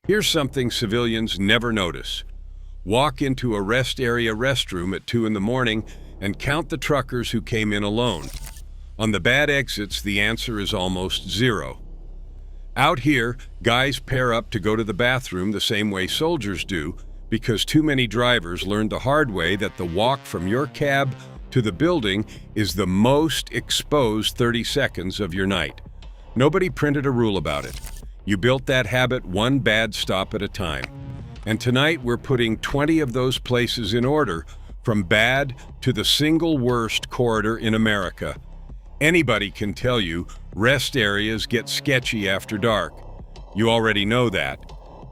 Here's something civilians never notice. Walk into a rest area restroom at 2 in the morning and count the truckers who came in alone. On the bad exits, the answer is almost zero. Out here, guys pair up to go to the bathroom the same way soldiers do, because too many drivers learned the hard way that the walk from your cab to the building is the most exposed 30 seconds of your night. Nobody printed a rule about it. You built that habit one bad stop at a time. And tonight we're putting 20 of those places in order, from bad to the single worst corridor in America. Anybody can tell you rest areas get sketchy after dark. You already know that.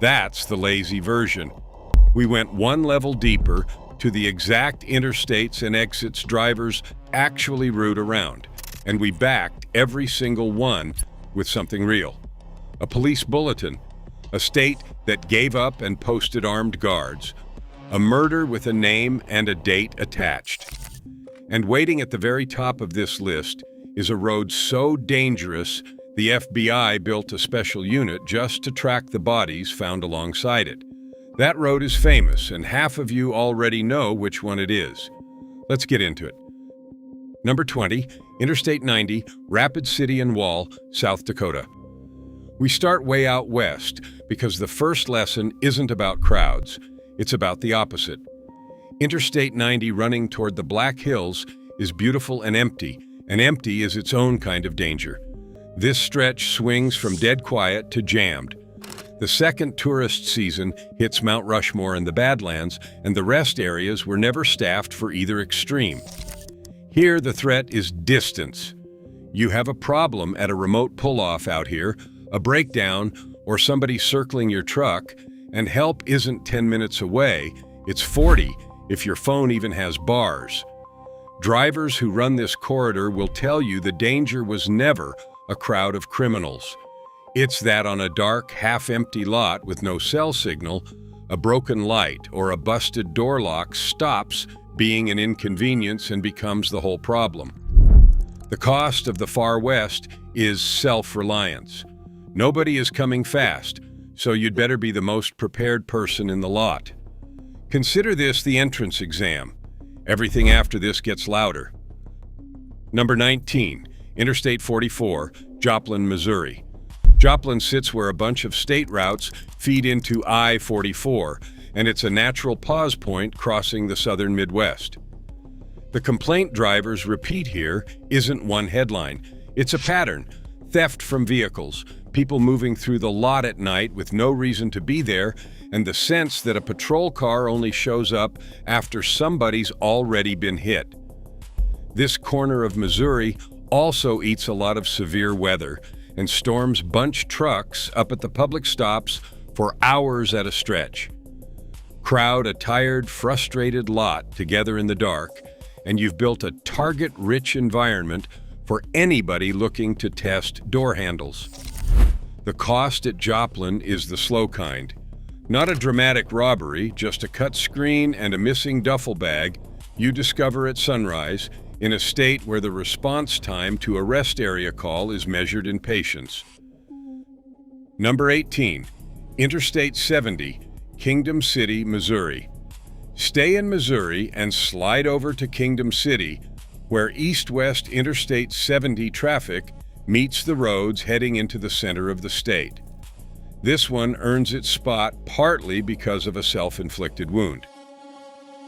That's the lazy version. We went one level deeper to the exact interstates and exits drivers actually route around, and we backed every single one with something real. A police bulletin, a state that gave up and posted armed guards, a murder with a name and a date attached. And waiting at the very top of this list is a road so dangerous the FBI built a special unit just to track the bodies found alongside it. That road is famous, and half of you already know which one it is. Let's get into it. Number 20, Interstate 90, Rapid City and Wall, South Dakota. We start way out west because the first lesson isn't about crowds, it's about the opposite. Interstate 90 running toward the Black Hills is beautiful and empty is its own kind of danger. This stretch swings from dead quiet to jammed. The second tourist season hits Mount Rushmore and the Badlands, and the rest areas were never staffed for either extreme. Here, the threat is distance. You have a problem at a remote pull-off out here, a breakdown, or somebody circling your truck, and help isn't 10 minutes away, it's 40 if your phone even has bars. Drivers who run this corridor will tell you the danger was never a crowd of criminals. It's that on a dark, half-empty lot with no cell signal, a broken light or a busted door lock stops being an inconvenience and becomes the whole problem. The cost of the far west is self-reliance. Nobody is coming fast, so you'd better be the most prepared person in the lot. Consider this the entrance exam. Everything after this gets louder. Number 19, Interstate 44, Joplin, Missouri. Joplin sits where a bunch of state routes feed into I-44, and it's a natural pause point crossing the southern Midwest. The complaint drivers repeat here isn't one headline. It's a pattern. Theft from vehicles, people moving through the lot at night with no reason to be there, and the sense that a patrol car only shows up after somebody's already been hit. This corner of Missouri also eats a lot of severe weather, and storms bunch trucks up at the public stops for hours at a stretch. Crowd a tired, frustrated lot together in the dark, and you've built a target-rich environment for anybody looking to test door handles. The cost at Joplin is the slow kind. Not a dramatic robbery, just a cut screen and a missing duffel bag you discover at sunrise in a state where the response time to a rest area call is measured in patience. Number 18, Interstate 70, Kingdom City, Missouri. Stay in Missouri and slide over to Kingdom City, where east-west Interstate 70 traffic meets the roads heading into the center of the state. This one earns its spot partly because of a self-inflicted wound.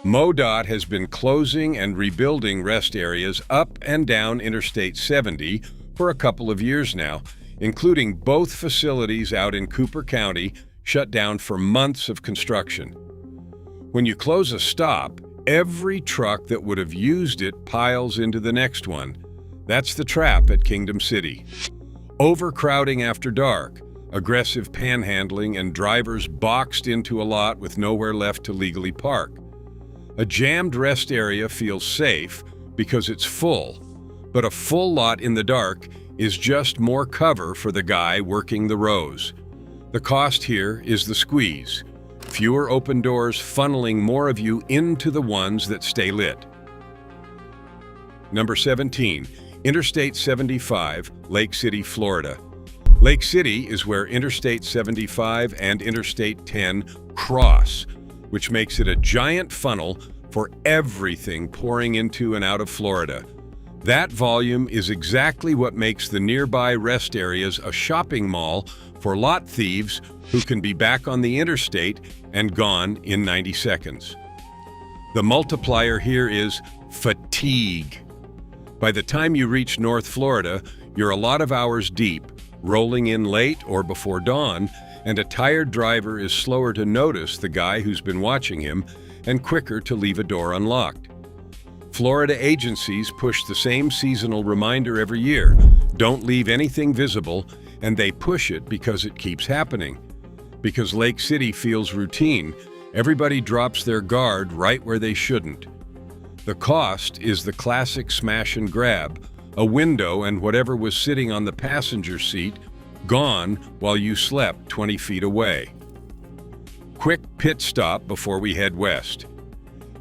MoDOT has been closing and rebuilding rest areas up and down Interstate 70 for a couple of years now, including both facilities out in Cooper County shut down for months of construction. When you close a stop, every truck that would have used it piles into the next one. That's the trap at Kingdom City. Overcrowding after dark, aggressive panhandling, and drivers boxed into a lot with nowhere left to legally park. A jammed rest area feels safe because it's full, but a full lot in the dark is just more cover for the guy working the rows. The cost here is the squeeze. Fewer open doors funneling more of you into the ones that stay lit. Number 17, Interstate 75, Lake City, Florida. Lake City is where Interstate 75 and Interstate 10 cross, which makes it a giant funnel for everything pouring into and out of Florida. That volume is exactly what makes the nearby rest areas a shopping mall for lot thieves who can be back on the interstate and gone in 90 seconds. The multiplier here is fatigue. By the time you reach North Florida, you're a lot of hours deep, rolling in late or before dawn, and a tired driver is slower to notice the guy who's been watching him and quicker to leave a door unlocked. Florida agencies push the same seasonal reminder every year: don't leave anything visible, and they push it because it keeps happening. Because Lake City feels routine, everybody drops their guard right where they shouldn't. The cost is the classic smash and grab: a window and whatever was sitting on the passenger seat gone while you slept 20 feet away. Quick pit stop before we head west.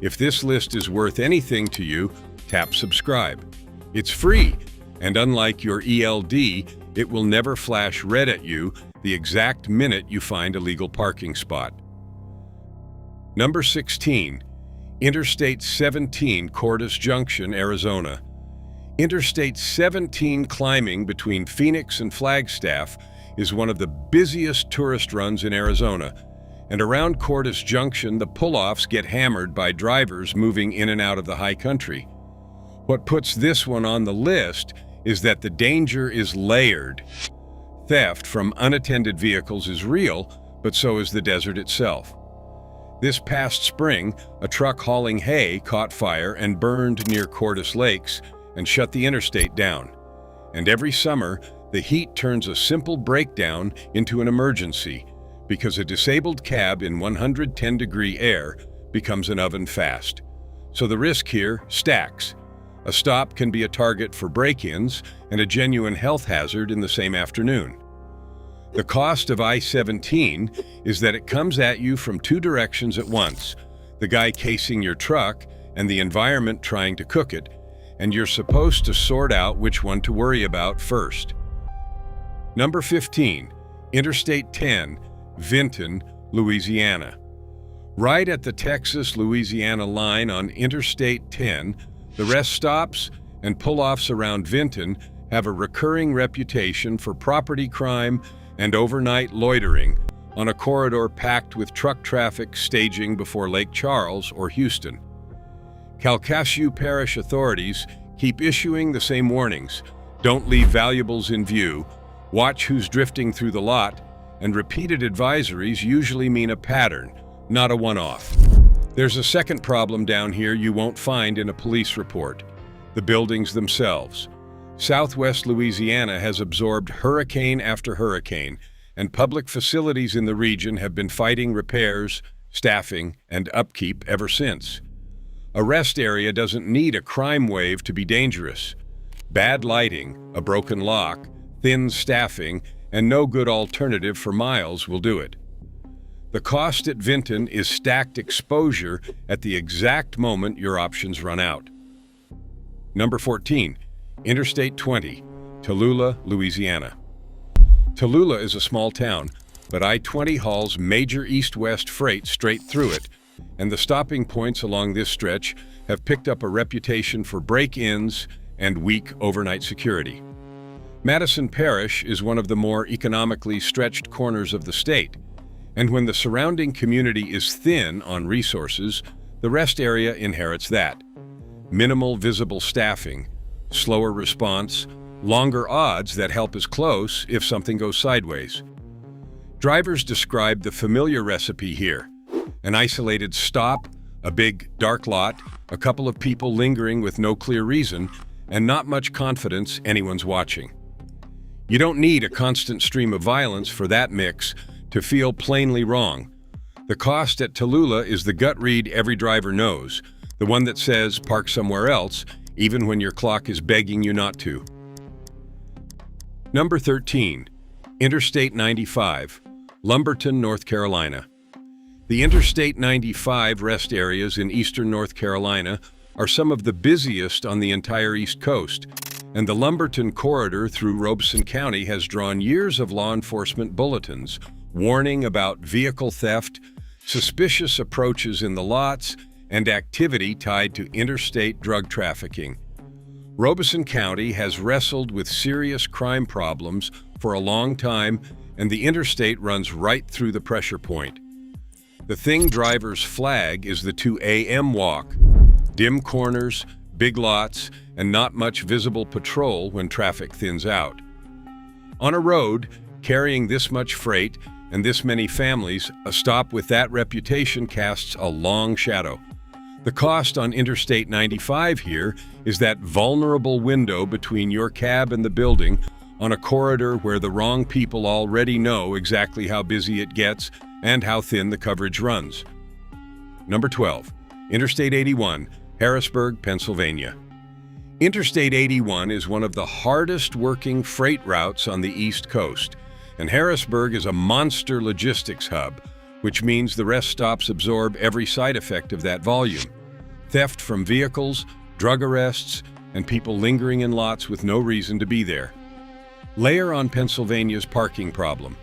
If this list is worth anything to you, tap subscribe. It's free, and unlike your ELD, it will never flash red at you the exact minute you find a legal parking spot. Number 16, Interstate 17, Cordes Junction, Arizona. Interstate 17 climbing between Phoenix and Flagstaff is one of the busiest tourist runs in Arizona, and around Cordes Junction, the pull-offs get hammered by drivers moving in and out of the high country. What puts this one on the list is that the danger is layered. Theft from unattended vehicles is real, but so is the desert itself. This past spring, a truck hauling hay caught fire and burned near Cordes Lakes and shut the interstate down. And every summer, the heat turns a simple breakdown into an emergency, because a disabled cab in 110-degree air becomes an oven fast. So the risk here stacks. A stop can be a target for break-ins and a genuine health hazard in the same afternoon. The cost of I-17 is that it comes at you from two directions at once: the guy casing your truck and the environment trying to cook it, and you're supposed to sort out which one to worry about first. Number 15, Interstate 10, Vinton, Louisiana. Right at the Texas-Louisiana line on Interstate 10, the rest stops and pull-offs around Vinton have a recurring reputation for property crime and overnight loitering on a corridor packed with truck traffic staging before Lake Charles or Houston. Calcasieu Parish authorities keep issuing the same warnings: don't leave valuables in view, watch who's drifting through the lot, and repeated advisories usually mean a pattern, not a one-off. There's a second problem down here you won't find in a police report: the buildings themselves. Southwest Louisiana has absorbed hurricane after hurricane, and public facilities in the region have been fighting repairs, staffing, and upkeep ever since. A rest area doesn't need a crime wave to be dangerous. Bad lighting, a broken lock, thin staffing, and no good alternative for miles will do it. The cost at Vinton is stacked exposure at the exact moment your options run out. Number 14, Interstate 20, Tallulah, Louisiana. Tallulah is a small town, but I-20 hauls major east-west freight straight through it, and the stopping points along this stretch have picked up a reputation for break-ins and weak overnight security. Madison Parish is one of the more economically stretched corners of the state, and when the surrounding community is thin on resources, the rest area inherits that. Minimal visible staffing, slower response, longer odds that help is close if something goes sideways. Drivers describe the familiar recipe here: an isolated stop, a big dark lot, a couple of people lingering with no clear reason, and not much confidence anyone's watching. You don't need a constant stream of violence for that mix to feel plainly wrong. The cost at Tallulah is the gut read every driver knows, the one that says park somewhere else, even when your clock is begging you not to. Number 13, Interstate 95, Lumberton, North Carolina. The Interstate 95 rest areas in eastern North Carolina are some of the busiest on the entire East Coast, And the Lumberton corridor through Robeson County has drawn years of law enforcement bulletins, warning about vehicle theft, suspicious approaches in the lots, and activity tied to interstate drug trafficking. Robeson County has wrestled with serious crime problems for a long time, and the interstate runs right through the pressure point. The thing drivers flag is the 2 a.m. walk. Dim corners, big lots, and not much visible patrol when traffic thins out. On a road carrying this much freight and this many families, a stop with that reputation casts a long shadow. The cost on Interstate 95 here is that vulnerable window between your cab and the building on a corridor where the wrong people already know exactly how busy it gets and how thin the coverage runs. Number 12, Interstate 81, Harrisburg, Pennsylvania. Interstate 81 is one of the hardest working freight routes on the East Coast, and Harrisburg is a monster logistics hub, which means the rest stops absorb every side effect of that volume. Theft from vehicles, drug arrests, and people lingering in lots with no reason to be there. Layer on Pennsylvania's parking problem.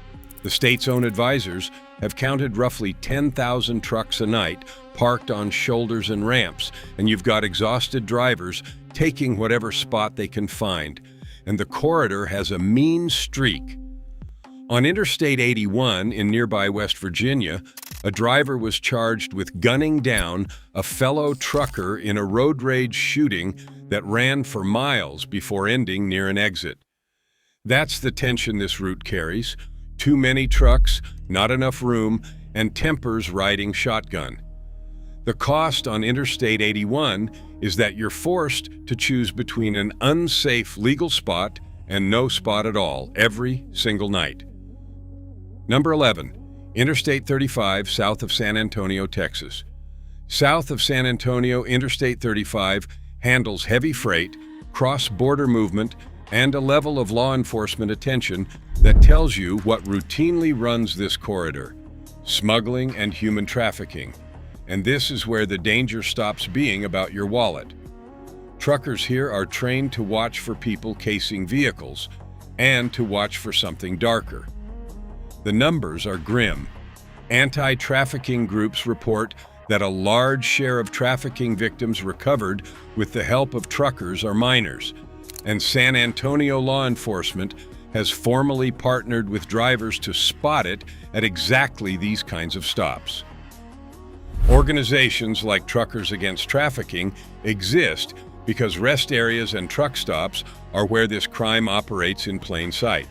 The state's own advisors have counted roughly 10,000 trucks a night parked on shoulders and ramps, and you've got exhausted drivers taking whatever spot they can find, and the corridor has a mean streak. On Interstate 81 in nearby West Virginia, a driver was charged with gunning down a fellow trucker in a road rage shooting that ran for miles before ending near an exit. That's the tension this route carries. Too many trucks, not enough room, and tempers riding shotgun. The cost on Interstate 81 is that you're forced to choose between an unsafe legal spot and no spot at all every single night. Number 11, Interstate 35 south of San Antonio, Texas. South of San Antonio, Interstate 35 handles heavy freight, cross-border movement, and a level of law enforcement attention that tells you what routinely runs this corridor: smuggling and human trafficking. And this is where the danger stops being about your wallet. Truckers here are trained to watch for people casing vehicles and to watch for something darker. The numbers are grim. Anti-trafficking groups report that a large share of trafficking victims recovered with the help of truckers are minors, and San Antonio law enforcement has formally partnered with drivers to spot it at exactly these kinds of stops. Organizations like Truckers Against Trafficking exist because rest areas and truck stops are where this crime operates in plain sight.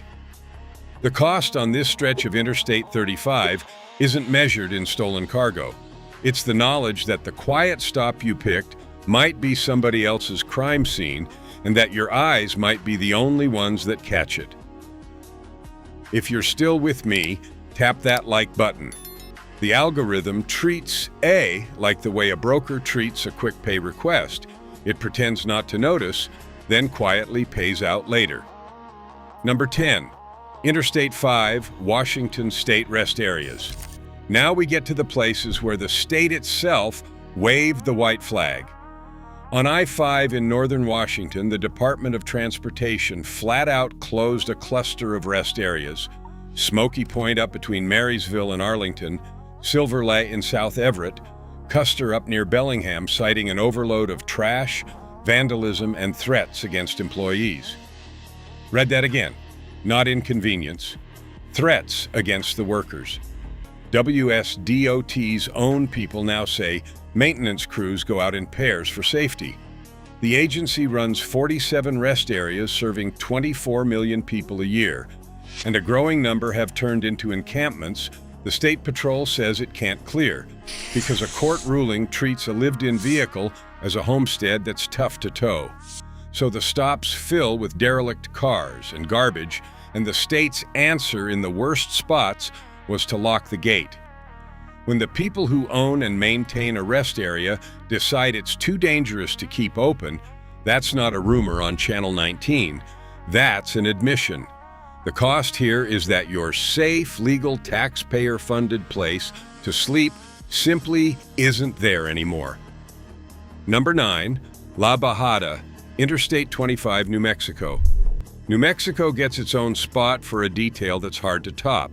The cost on this stretch of Interstate 35 isn't measured in stolen cargo. It's the knowledge that the quiet stop you picked might be somebody else's crime scene and that your eyes might be the only ones that catch it. If you're still with me, tap that like button. The algorithm treats A like the way a broker treats a quick pay request. It pretends not to notice, then quietly pays out later. Number 10, Interstate 5, Washington State rest areas. Now we get to the places where the state itself waved the white flag. On I-5 in northern Washington, the Department of Transportation flat out closed a cluster of rest areas: Smoky Point up between Marysville and Arlington, Silver Lake in South Everett, Custer up near Bellingham, citing an overload of trash, vandalism, and threats against employees. Read that again. Not inconvenience, threats against the workers. WSDOT's own people now say maintenance crews go out in pairs for safety. The agency runs 47 rest areas serving 24 million people a year, and a growing number have turned into encampments the State Patrol says it can't clear because a court ruling treats a lived-in vehicle as a homestead that's tough to tow. So the stops fill with derelict cars and garbage, and the state's answer in the worst spots was to lock the gate. When the people who own and maintain a rest area decide it's too dangerous to keep open, that's not a rumor on Channel 19. That's an admission. The cost here is that your safe, legal, taxpayer-funded place to sleep simply isn't there anymore. Number 9, La Bajada, Interstate 25, New Mexico. New Mexico gets its own spot for a detail that's hard to top.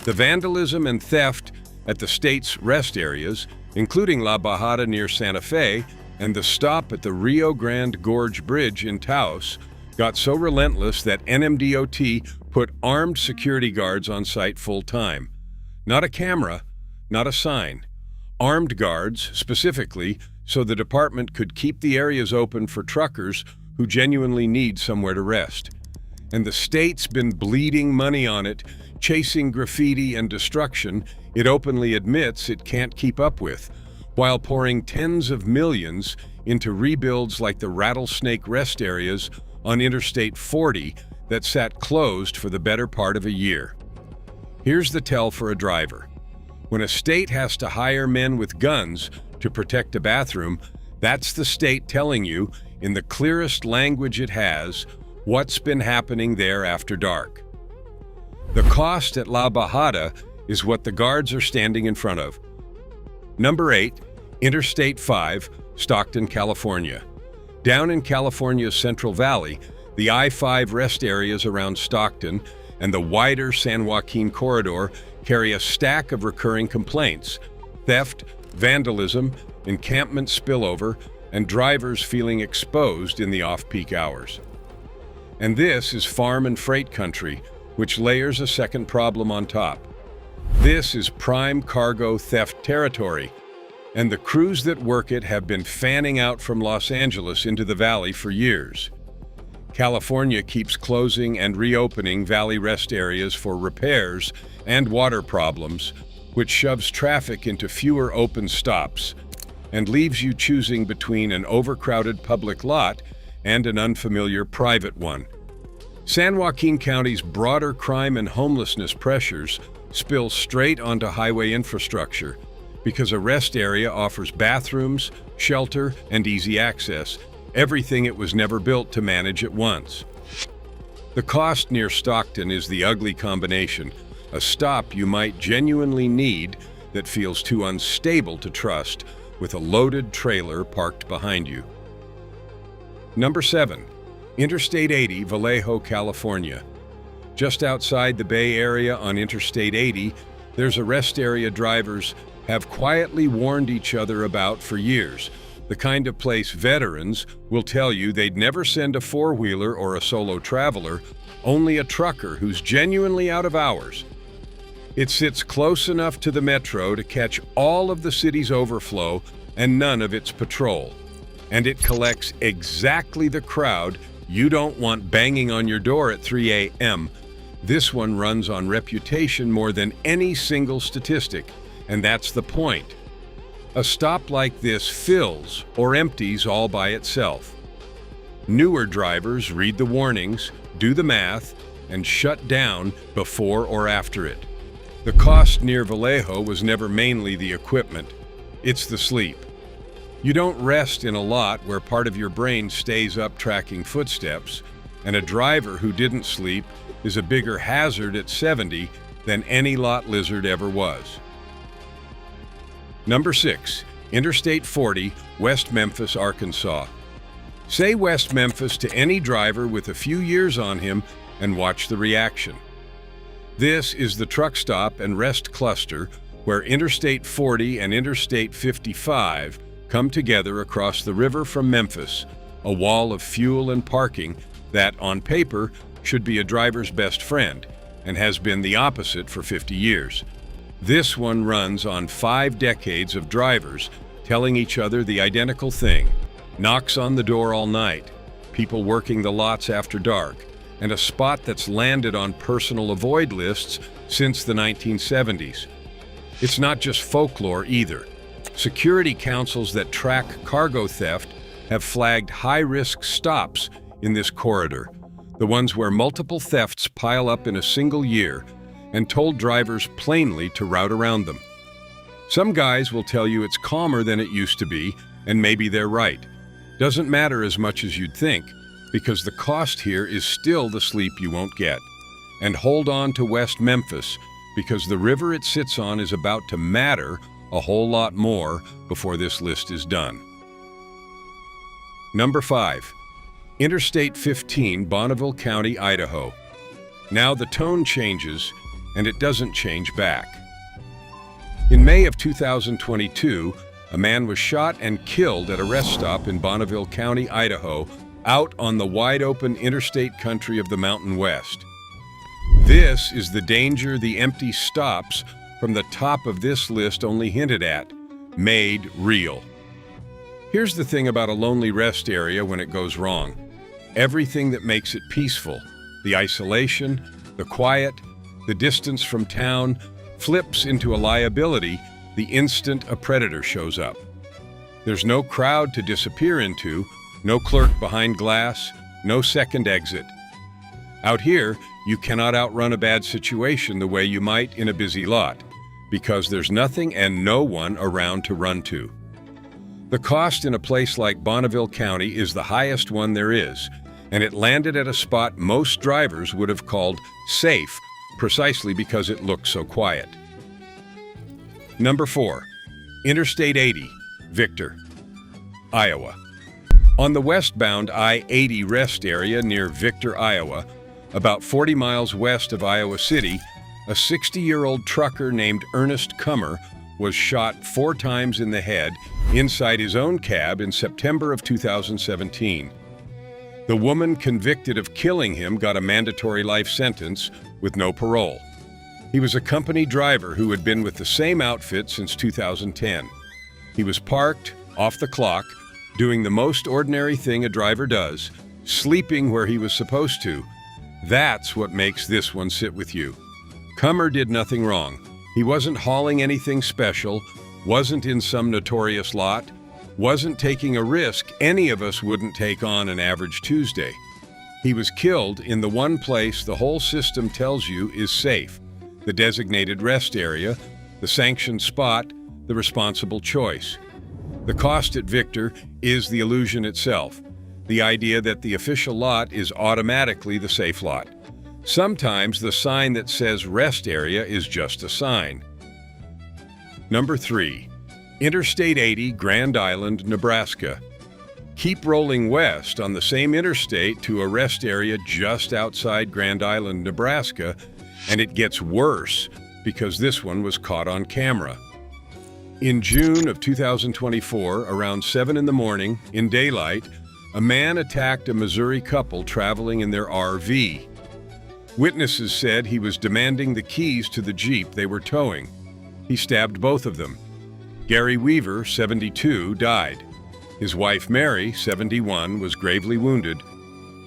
The vandalism and theft at the state's rest areas, including La Bajada near Santa Fe and the stop at the Rio Grande Gorge Bridge in Taos, got so relentless that NMDOT put armed security guards on site full-time. Not a camera, not a sign. Armed guards, specifically, so the department could keep the areas open for truckers who genuinely need somewhere to rest. And the state's been bleeding money on it, chasing graffiti and destruction it openly admits it can't keep up with, while pouring tens of millions into rebuilds like the Rattlesnake rest areas on Interstate 40 that sat closed for the better part of a year. Here's the tell for a driver. When a state has to hire men with guns to protect a bathroom, that's the state telling you, in the clearest language it has, what's been happening there after dark. The cost at La Bajada is what the guards are standing in front of. Number 8, Interstate 5, Stockton, California. Down in California's Central Valley, the I-5 rest areas around Stockton and the wider San Joaquin corridor carry a stack of recurring complaints: theft, vandalism, encampment spillover, and drivers feeling exposed in the off-peak hours. And this is farm and freight country, which layers a second problem on top. This is prime cargo theft territory, and the crews that work it have been fanning out from Los Angeles into the valley for years. California keeps closing and reopening valley rest areas for repairs and water problems, which shoves traffic into fewer open stops and leaves you choosing between an overcrowded public lot and an unfamiliar private one. San Joaquin County's broader crime and homelessness pressures spill straight onto highway infrastructure because a rest area offers bathrooms, shelter, and easy access, everything it was never built to manage at once. The cost near Stockton is the ugly combination, a stop you might genuinely need that feels too unstable to trust, with a loaded trailer parked behind you. Number 7, Interstate 80, Vallejo, California. Just outside the Bay Area on Interstate 80, there's a rest area drivers have quietly warned each other about for years, the kind of place veterans will tell you they'd never send a four-wheeler or a solo traveler, only a trucker who's genuinely out of hours. It sits close enough to the metro to catch all of the city's overflow and none of its patrol. And it collects exactly the crowd you don't want banging on your door at 3 a.m. This one runs on reputation more than any single statistic, and that's the point. A stop like this fills or empties all by itself. Newer drivers read the warnings, do the math, and shut down before or after it. The cost near Vallejo was never mainly the equipment, it's the sleep. You don't rest in a lot where part of your brain stays up tracking footsteps, and a driver who didn't sleep is a bigger hazard at 70 than any lot lizard ever was. Number 6, Interstate 40, West Memphis, Arkansas. Say West Memphis to any driver with a few years on him and watch the reaction. This is the truck stop and rest cluster where Interstate 40 and Interstate 55 come together across the river from Memphis, a wall of fuel and parking that, on paper, should be a driver's best friend and has been the opposite for 50 years. This one runs on 5 decades of drivers telling each other the identical thing: knocks on the door all night, people working the lots after dark, and a spot that's landed on personal avoid lists since the 1970s. It's not just folklore either. Security councils that track cargo theft have flagged high-risk stops in this corridor, the ones where multiple thefts pile up in a single year, and told drivers plainly to route around them. Some guys will tell you it's calmer than it used to be, and maybe they're right. Doesn't matter as much as you'd think, because the cost here is still the sleep you won't get. And hold on to West Memphis, because the river it sits on is about to matter a whole lot more before this list is done. Number 5, Interstate 15, Bonneville County, Idaho. Now the tone changes, and it doesn't change back. In May of 2022, a man was shot and killed at a rest stop in Bonneville County, Idaho, out on the wide-open interstate country of the Mountain West. This is the danger the empty stops from the top of this list only hinted at, made real. Here's the thing about a lonely rest area when it goes wrong. Everything that makes it peaceful, the isolation, the quiet, the distance from town, flips into a liability the instant a predator shows up. There's no crowd to disappear into, no clerk behind glass, no second exit. Out here, you cannot outrun a bad situation the way you might in a busy lot, because there's nothing and no one around to run to. The cost in a place like Bonneville County is the highest one there is, and it landed at a spot most drivers would have called safe, precisely because it looked so quiet. Number 4. Interstate 80, Victor, Iowa. On the westbound I-80 rest area near Victor, Iowa, about 40 miles west of Iowa City, a 60-year-old trucker named Ernest Kummer was shot 4 times in the head inside his own cab in September of 2017. The woman convicted of killing him got a mandatory life sentence with no parole. He was a company driver who had been with the same outfit since 2010. He was parked, off the clock, doing the most ordinary thing a driver does, sleeping where he was supposed to. That's what makes this one sit with you. Kummer did nothing wrong. He wasn't hauling anything special, wasn't in some notorious lot, wasn't taking a risk any of us wouldn't take on an average Tuesday. He was killed in the one place the whole system tells you is safe, the designated rest area, the sanctioned spot, the responsible choice. The cost at Victor is the illusion itself, the idea that the official lot is automatically the safe lot. Sometimes the sign that says rest area is just a sign. Number 3. Interstate 80, Grand Island, Nebraska. Keep rolling west on the same interstate to a rest area just outside Grand Island, Nebraska, and it gets worse because this one was caught on camera. In June of 2024, around 7 in the morning, in daylight, a man attacked a Missouri couple traveling in their RV. Witnesses said he was demanding the keys to the Jeep they were towing. He stabbed both of them. Gary Weaver, 72, died. His wife Mary, 71, was gravely wounded.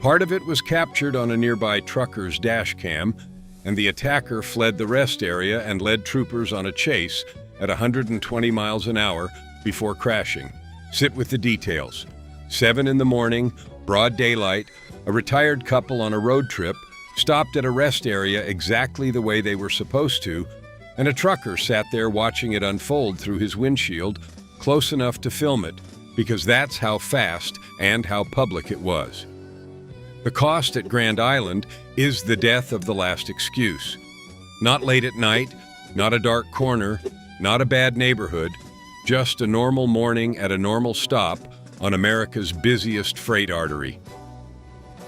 Part of it was captured on a nearby trucker's dash cam, and the attacker fled the rest area and led troopers on a chase at 120 miles an hour before crashing. Sit with the details. 7 in the morning, broad daylight, a retired couple on a road trip stopped at a rest area exactly the way they were supposed to, and a trucker sat there watching it unfold through his windshield, close enough to film it, because that's how fast and how public it was. The cost at Grand Island is the death of the last excuse. Not late at night, not a dark corner, not a bad neighborhood, just a normal morning at a normal stop on America's busiest freight artery.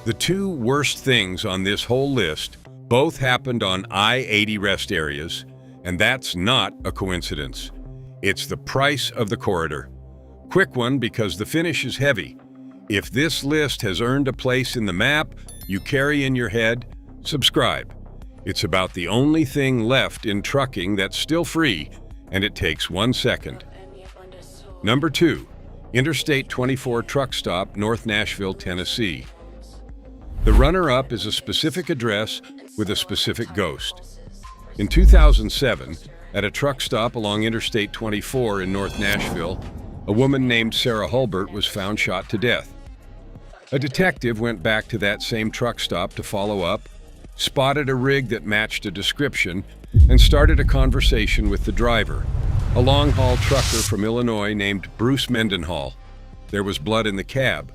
The 2 worst things on this whole list both happened on I-80 rest areas, and that's not a coincidence. It's the price of the corridor. Quick one because the finish is heavy. If this list has earned a place in the map you carry in your head, subscribe. It's about the only thing left in trucking that's still free, and it takes 1 second. Number 2. Interstate 24 truck stop, North Nashville, Tennessee. The runner-up is a specific address with a specific ghost. In 2007, at a truck stop along Interstate 24 in North Nashville, a woman named Sarah Hulbert was found shot to death. A detective went back to that same truck stop to follow up, spotted a rig that matched a description, and started a conversation with the driver, a long-haul trucker from Illinois named Bruce Mendenhall. There was blood in the cab.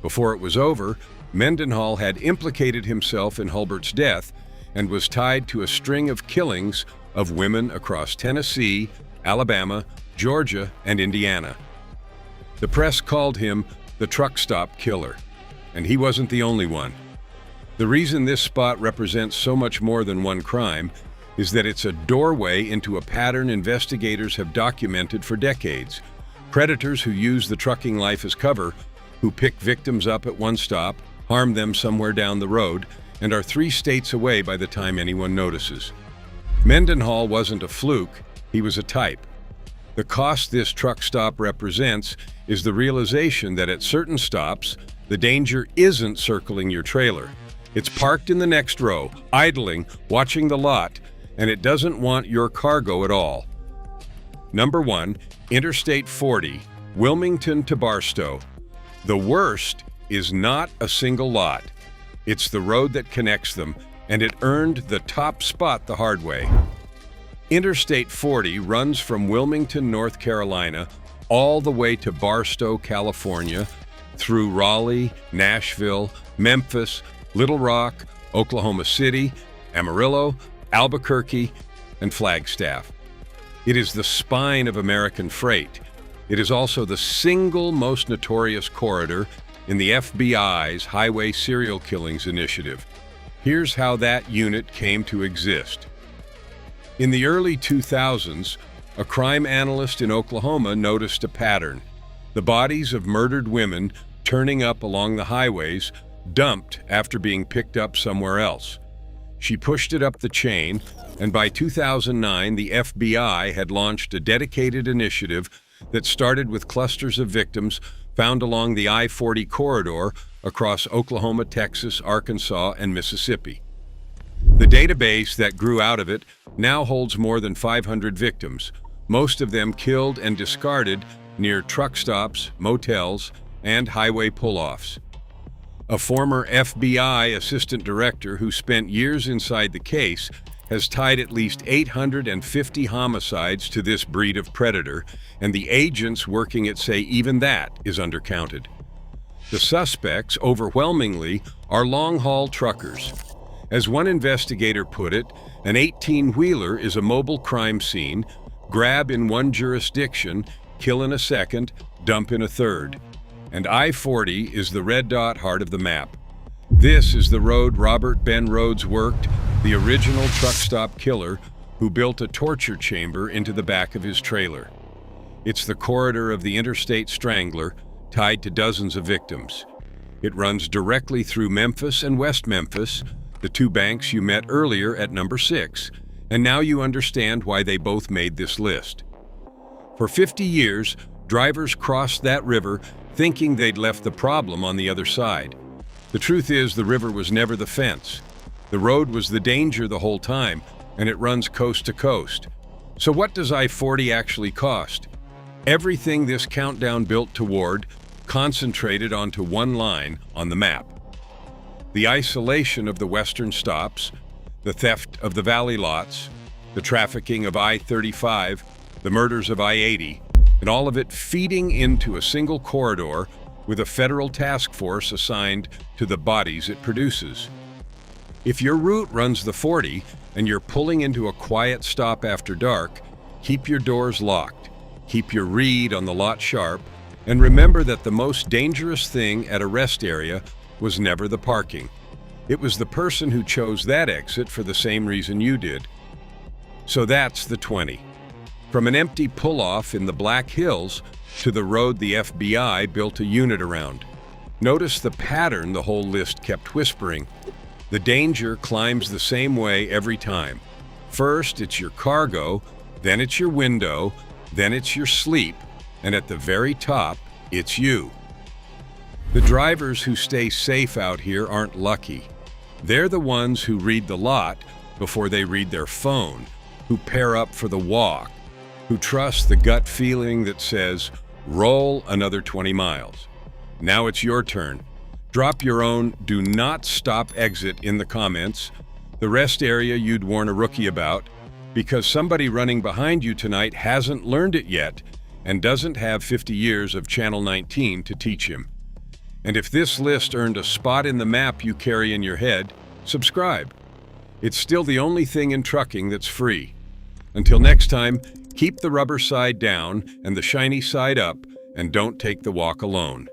Before it was over, Mendenhall had implicated himself in Hulbert's death and was tied to a string of killings of women across Tennessee, Alabama, Georgia, and Indiana. The press called him the truck stop killer. And he wasn't the only one. The reason this spot represents so much more than one crime is that it's a doorway into a pattern investigators have documented for decades. Predators who use the trucking life as cover, who pick victims up at one stop, harm them somewhere down the road, and are 3 states away by the time anyone notices. Mendenhall wasn't a fluke, he was a type. The cost this truck stop represents is the realization that at certain stops, the danger isn't circling your trailer. It's parked in the next row, idling, watching the lot, and it doesn't want your cargo at all. Number 1, Interstate 40, Wilmington to Barstow. The worst is not a single lot. It's the road that connects them, and it earned the top spot the hard way. Interstate 40 runs from Wilmington, North Carolina, all the way to Barstow, California, through Raleigh, Nashville, Memphis, Little Rock, Oklahoma City, Amarillo, Albuquerque, and Flagstaff. It is the spine of American freight. It is also the single most notorious corridor in the FBI's Highway Serial Killings Initiative. Here's how that unit came to exist. In the early 2000s, a crime analyst in Oklahoma noticed a pattern. The bodies of murdered women turning up along the highways, dumped after being picked up somewhere else. She pushed it up the chain, and by 2009, the FBI had launched a dedicated initiative that started with clusters of victims found along the I-40 corridor across Oklahoma, Texas, Arkansas, and Mississippi. The database that grew out of it now holds more than 500 victims, most of them killed and discarded near truck stops, motels, and highway pull-offs. A former FBI assistant director who spent years inside the case has tied at least 850 homicides to this breed of predator, and the agents working it say even that is undercounted. The suspects, overwhelmingly, are long-haul truckers. As one investigator put it, an 18-wheeler is a mobile crime scene, grab in one jurisdiction, kill in a second, dump in a third. And I-40 is the red dot heart of the map. This is the road Robert Ben Rhodes worked, the original truck stop killer who built a torture chamber into the back of his trailer. It's the corridor of the Interstate Strangler, tied to dozens of victims. It runs directly through Memphis and West Memphis, the 2 banks you met earlier at number 6, and now you understand why they both made this list. For 50 years, drivers crossed that river thinking they'd left the problem on the other side. The truth is, the river was never the fence. The road was the danger the whole time, and it runs coast to coast. So what does I-40 actually cost? Everything this countdown built toward, concentrated onto one line on the map. The isolation of the western stops, the theft of the valley lots, the trafficking of I-35, the murders of I-80, and all of it feeding into a single corridor with a federal task force assigned to the bodies it produces. If your route runs the 40 and you're pulling into a quiet stop after dark, keep your doors locked, keep your read on the lot sharp, and remember that the most dangerous thing at a rest area was never the parking. It was the person who chose that exit for the same reason you did. So that's the 20. From an empty pull-off in the Black Hills to the road the FBI built a unit around. Notice the pattern the whole list kept whispering. The danger climbs the same way every time. First, it's your cargo, then it's your window, then it's your sleep, and at the very top, it's you. The drivers who stay safe out here aren't lucky. They're the ones who read the lot before they read their phone, who pair up for the walk, who trust the gut feeling that says, roll another 20 miles. Now it's your turn. Drop your own "do not stop" exit in the comments, the rest area you'd warn a rookie about, because somebody running behind you tonight hasn't learned it yet and doesn't have 50 years of Channel 19 to teach him. And if this list earned a spot in the map you carry in your head, subscribe. It's still the only thing in trucking that's free. Until next time, keep the rubber side down and the shiny side up, and don't take the walk alone.